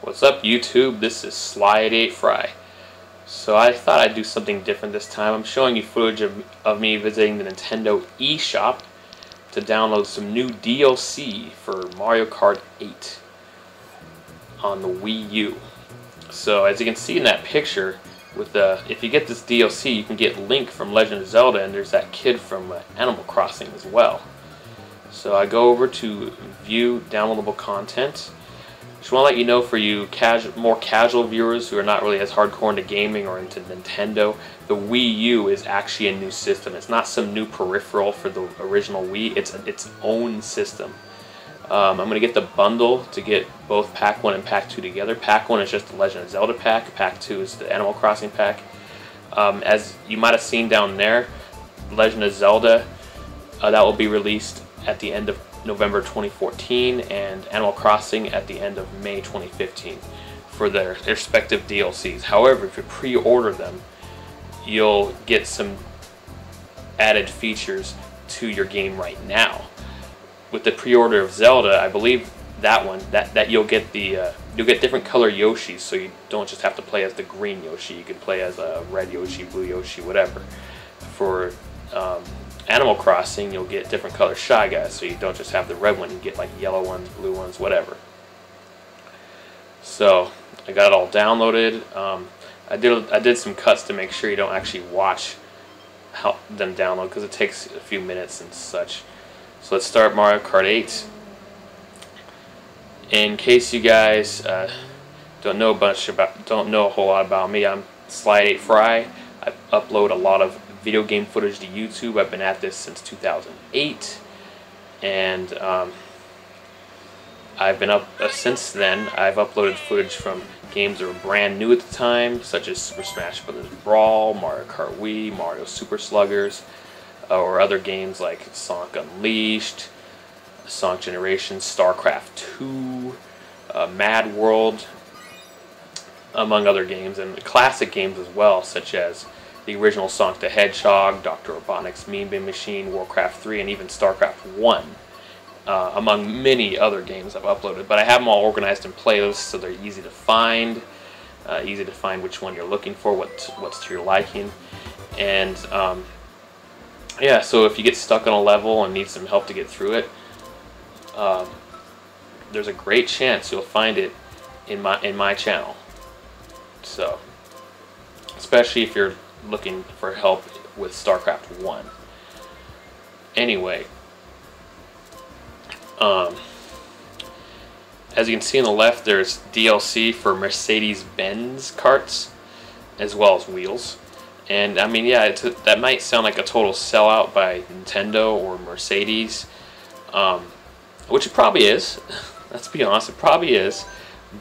What's up, YouTube? This is Sly88Frye. So I thought I'd do something different this time. I'm showing you footage of me visiting the Nintendo eShop to download some new DLC for Mario Kart 8 on the Wii U. So as you can see in that picture, if you get this DLC, you can get Link from Legend of Zelda, and there's that kid from Animal Crossing as well. So I go over to View Downloadable Content. Just want to let you know, for you more casual viewers who are not really as hardcore into gaming or into Nintendo, the Wii U is actually a new system. It's not some new peripheral for the original Wii. It's its own system. I'm going to get the bundle to get both Pack 1 and Pack 2 together. Pack 1 is just the Legend of Zelda pack. Pack 2 is the Animal Crossing pack. As you might have seen down there, Legend of Zelda, that will be released at the end of November 2014, and Animal Crossing at the end of May 2015 for their respective DLCs. However, if you pre-order them, you'll get some added features to your game right now. With the pre-order of Zelda, I believe that one, that you'll get different color Yoshis, so you don't just have to play as the green Yoshi. You can play as a red Yoshi, blue Yoshi, whatever. For Animal Crossing, you'll get different color Shy Guys, so you don't just have the red one. You get like yellow ones, blue ones, whatever. So I got it all downloaded. I did some cuts to make sure you don't actually watch them download, because it takes a few minutes and such. So let's start Mario Kart 8. In case you guys don't know a whole lot about me, I'm Sly88Frye. I upload a lot of video game footage to YouTube. I've been at this since 2008, and I've been since then. I've uploaded footage from games that were brand new at the time, such as Super Smash Bros. Brawl, Mario Kart Wii, Mario Super Sluggers, or other games like Sonic Unleashed, Sonic Generations, StarCraft 2, Mad World, among other games, and classic games as well, such as the original Sonic the Hedgehog, Dr. Robotnik's Mean Bean Machine, Warcraft 3, and even StarCraft 1, among many other games I've uploaded. But I have them all organized in playlists, so they're easy to find which one you're looking for, what's to your liking. And yeah, so if you get stuck on a level and need some help to get through it, there's a great chance you'll find it in my channel. So, especially if you're looking for help with StarCraft 1. Anyway, as you can see on the left, there's DLC for Mercedes-Benz karts, as well as wheels. And I mean, yeah, that might sound like a total sellout by Nintendo or Mercedes, which it probably is. Let's be honest, it probably is.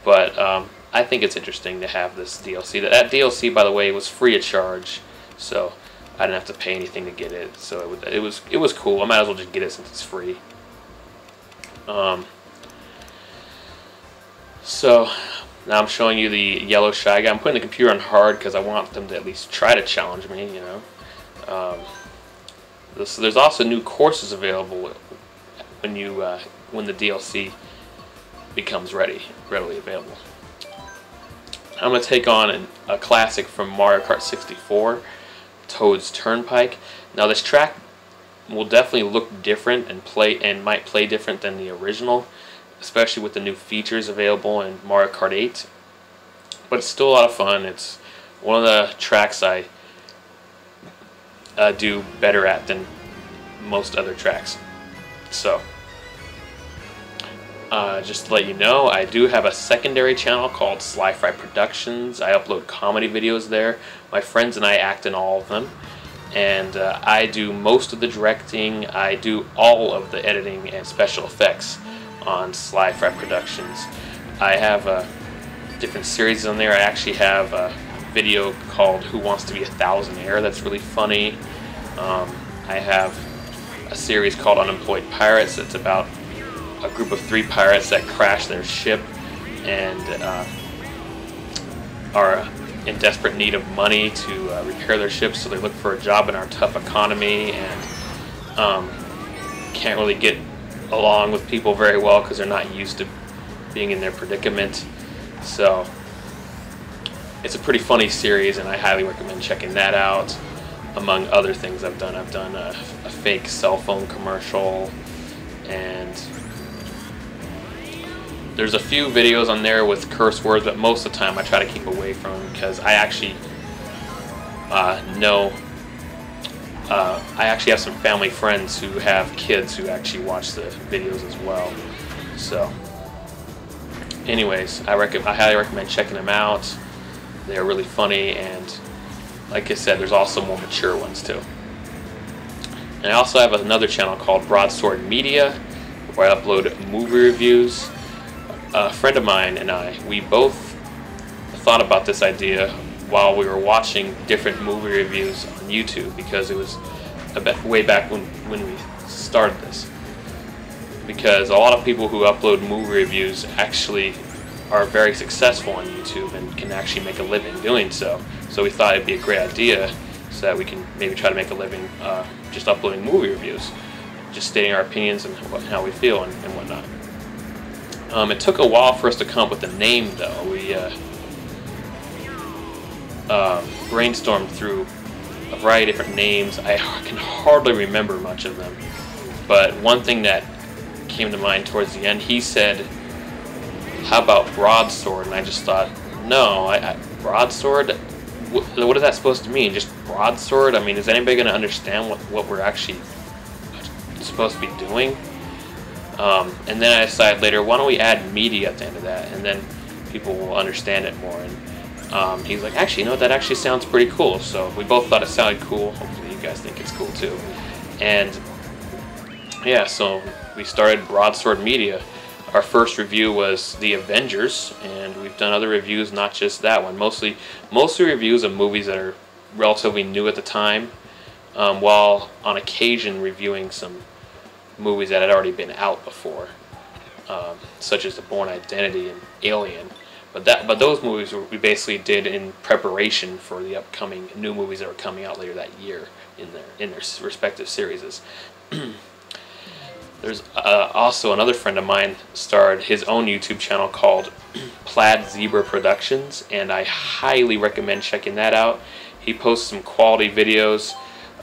But I think it's interesting to have this DLC. That DLC, by the way, was free of charge, so I didn't have to pay anything to get it. So it was cool. I might as well just get it since it's free. So now I'm showing you the yellow Shy Guy. I'm putting the computer on hard because I want them to at least try to challenge me, you know. So there's also new courses available when the DLC becomes readily available. I'm going to take on a classic from Mario Kart 64, Toad's Turnpike. Now this track will definitely look different and might play different than the original, especially with the new features available in Mario Kart 8. But it's still a lot of fun. It's one of the tracks I do better at than most other tracks. So, just to let you know, I do have a secondary channel called Sly88Frye Productions. I upload comedy videos there. My friends and I act in all of them. And I do most of the directing. I do all of the editing and special effects on Sly88Frye Productions. I have different series on there. I actually have a video called Who Wants to Be a Thousandaire that's really funny. I have a series called Unemployed Pirates that's about a group of 3 pirates that crash their ship and are in desperate need of money to repair their ship, so they look for a job in our tough economy and can't really get along with people very well because they're not used to being in their predicament. So it's a pretty funny series, and I highly recommend checking that out. Among other things I've done a fake cell phone commercial, and there's a few videos on there with curse words, but most of the time I try to keep away from them because I actually I actually have some family friends who have kids who actually watch the videos as well. So anyways, I highly recommend checking them out. They're really funny, and like I said, there's also more mature ones too. And I also have another channel called Broadsword Media, where I upload movie reviews. A friend of mine and we both thought about this idea while we were watching different movie reviews on YouTube, because it was way back when we started this. Because a lot of people who upload movie reviews actually are very successful on YouTube and can actually make a living doing so. So we thought it'd be a great idea so that we can maybe try to make a living just uploading movie reviews, just stating our opinions and how we feel and whatnot. It took a while for us to come up with a name, though. We brainstormed through a variety of different names. I can hardly remember much of them, but one thing that came to mind towards the end, he said, "How about broadsword?" And I just thought, no, broadsword? What is that supposed to mean? Just broadsword? I mean, is anybody going to understand what we're actually supposed to be doing? And then I decided later, why don't we add media at the end of that, and then people will understand it more. And he's like, actually, you know, that actually sounds pretty cool. So we both thought it sounded cool. Hopefully you guys think it's cool too. And yeah, so we started Broadsword Media. Our first review was The Avengers, and we've done other reviews, not just that one. Mostly reviews of movies that are relatively new at the time, while on occasion reviewing some movies that had already been out before, such as The Bourne Identity and Alien. But those movies we basically did in preparation for the upcoming new movies that were coming out later that year in their respective series. There's also another friend of mine started his own YouTube channel called Plaid Zebra Productions, and I highly recommend checking that out. He posts some quality videos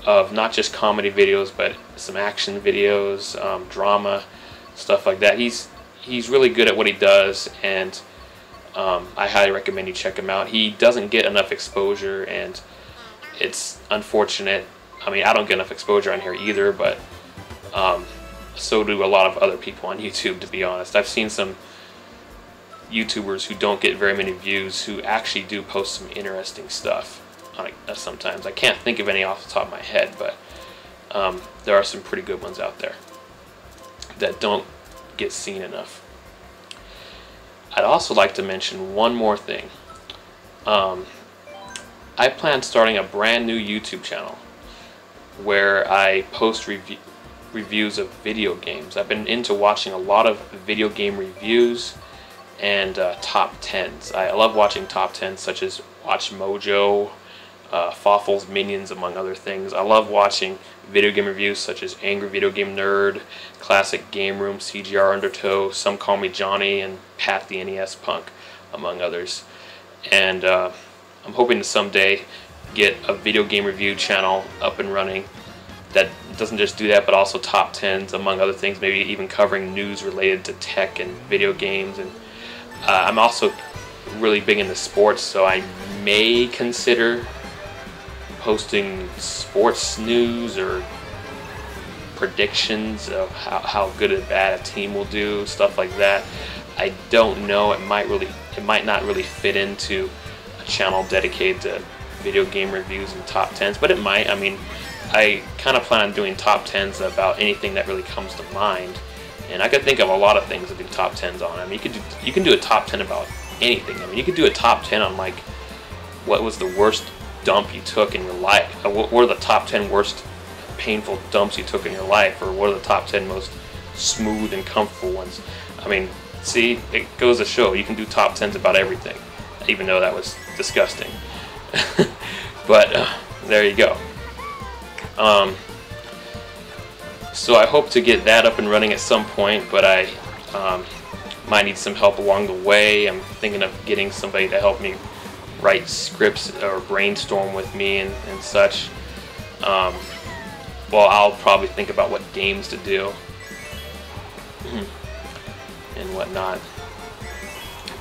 of not just comedy videos, but some action videos, drama, stuff like that. He's really good at what he does, and I highly recommend you check him out. He doesn't get enough exposure, and it's unfortunate. I mean, I don't get enough exposure on here either, but so do a lot of other people on YouTube, to be honest. I've seen some YouTubers who don't get very many views who actually do post some interesting stuff on it sometimes. I can't think of any off the top of my head, but there are some pretty good ones out there that don't get seen enough. I'd also like to mention one more thing. I plan starting a brand new YouTube channel where I post reviews of video games. I've been into watching a lot of video game reviews and top 10s. I love watching top 10s such as Watch Mojo, Fawful's Minions, among other things. I love watching video game reviews such as Angry Video Game Nerd, Classic Game Room, CGR Undertow, Some Call Me Johnny, and Pat the NES Punk, among others. And I'm hoping to someday get a video game review channel up and running that doesn't just do that, but also top 10s, among other things, maybe even covering news related to tech and video games. And I'm also really big into sports, so I may consider posting sports news or predictions of how good or bad a team will do, stuff like that. I don't know. It might not really fit into a channel dedicated to video game reviews and top 10s, but it might. I mean, I kind of plan on doing top 10s about anything that really comes to mind, and I could think of a lot of things to do top 10s on. I mean, you can do a top 10 about anything. I mean, you could do a top 10 on like what was the worst dump you took in your life, what are the top 10 worst painful dumps you took in your life, or what are the top 10 most smooth and comfortable ones. I mean, see, it goes to show you can do top 10s about everything, even though that was disgusting. But there you go. So I hope to get that up and running at some point, but might need some help along the way. I'm thinking of getting somebody to help me write scripts or brainstorm with me and such. Well, I'll probably think about what games to do and whatnot.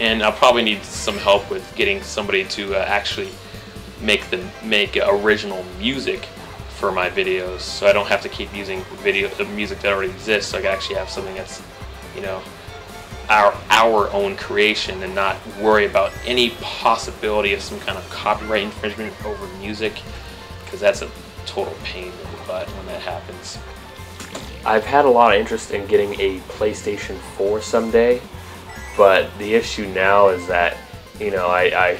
And I'll probably need some help with getting somebody to actually make original music for my videos, so I don't have to keep using the music that already exists. So I can actually have something that's, you know, our own creation, and not worry about any possibility of some kind of copyright infringement over music, because that's a total pain in the butt when that happens. I've had a lot of interest in getting a PlayStation 4 someday, but the issue now is that, you know, I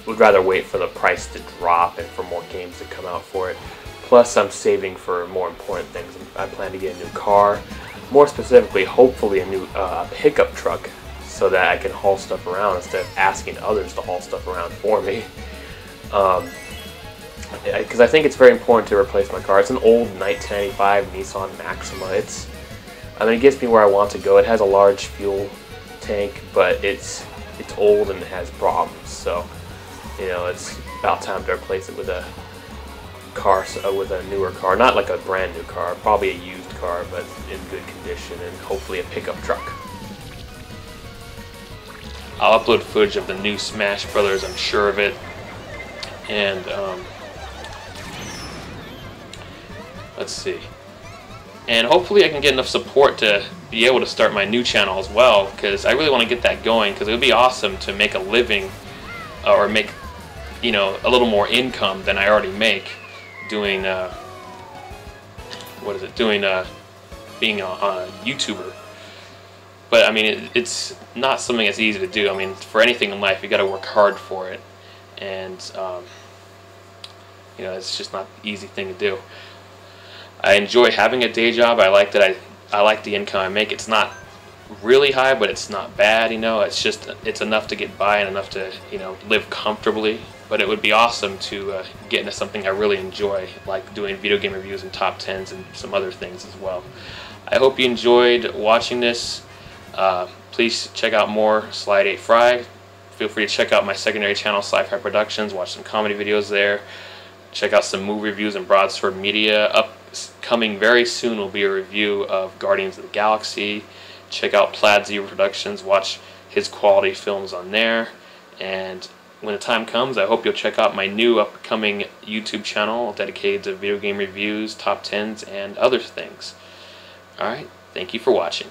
would rather wait for the price to drop and for more games to come out for it. Plus, I'm saving for more important things. I plan to get a new car, more specifically, hopefully a new pickup truck, so that I can haul stuff around instead of asking others to haul stuff around for me. Because I think it's very important to replace my car. It's an old 1995 Nissan Maxima. I mean, it gets me where I want to go. It has a large fuel tank, but it's old and it has problems. So, you know, it's about time to replace it with a car, with a newer car. Not like a brand new car, probably a used car, but in good condition, and hopefully a pickup truck. I'll upload footage of the new Smash Brothers, I'm sure of it. And let's see. And hopefully I can get enough support to be able to start my new channel as well, because I really want to get that going, because it would be awesome to make a living, or make, you know, a little more income than I already make doing being a YouTuber. But I mean, it's not something that's easy to do. I mean, for anything in life, you got to work hard for it, and you know, it's just not an easy thing to do. I enjoy having a day job. I like that I like the income I make. It's not really high, but it's not bad, you know. It's enough to get by and enough to, you know, live comfortably. But it would be awesome to get into something I really enjoy, like doing video game reviews and top 10s and some other things as well. I hope you enjoyed watching this. Please check out more Sly88Frye. Feel free to check out my secondary channel, Sly88Frye Productions. Watch some comedy videos there. Check out some movie reviews and Broadsword Media. Upcoming very soon will be a review of Guardians of the Galaxy. Check out Plaid Zero Productions. Watch his quality films on there. And when the time comes, I hope you'll check out my new upcoming YouTube channel dedicated to video game reviews, top 10s, and other things. Alright, thank you for watching.